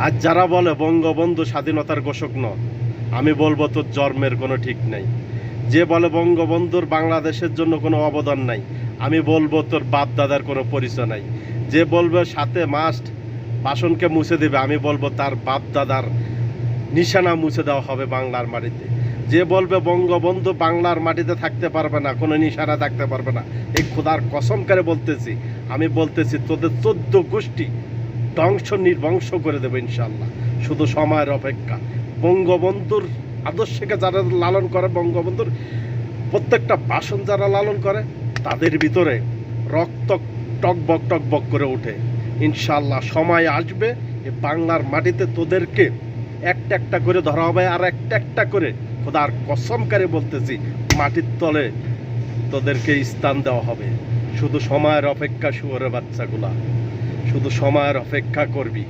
আর যারা বলে বঙ্গবন্ধু স্বাধীনতার ঘোষক নয়, আমি বলবো তোর জন্মের কোনো ঠিক নাই। যে বলে বঙ্গবন্ধুর বাংলাদেশের জন্য কোনো অবদান নাই, আমি বলবো তোর বাপ দাদার কোনো পরিচয় নাই। যে বলবে সাথে মাস্ট বাসনকে মুছে দেবে, আমি বলবো তার বাপ দাদার নিশানা মুছে দেওয়া হবে বাংলার মাটিতে। যে বলবে বঙ্গবন্ধু বাংলার মাটিতে থাকতে পারবে না, কোনো নিশানা থাকতে পারবে না, এই খোদার কসম করে বলতেছি, আমি বলতেছি তোদের 14 গোষ্ঠী ধ্বংস নির্বংশ করে দেবে ইনশাল্লাহ। শুধু সময়ের অপেক্ষা। বঙ্গবন্ধুর আদর্শকে যারা লালন করে, বঙ্গবন্ধুর প্রত্যেকটা ভাষণ যারা লালন করে, তাদের ভিতরে রক্ত টকবক টকবক করে ওঠে। ইনশাল্লাহ সময় আসবে, এই বাংলার মাটিতে তোদেরকে একটা একটা করে ধরা হবে, আর একটা একটা করে খোদার কসম করে বলতেছি মাটির তলে তোদেরকে স্থান দেওয়া হবে। শুধু সময়ের অপেক্ষা, শুয়োরের বাচ্চাগুলা, শুধু সময়ের অপেক্ষা করবি।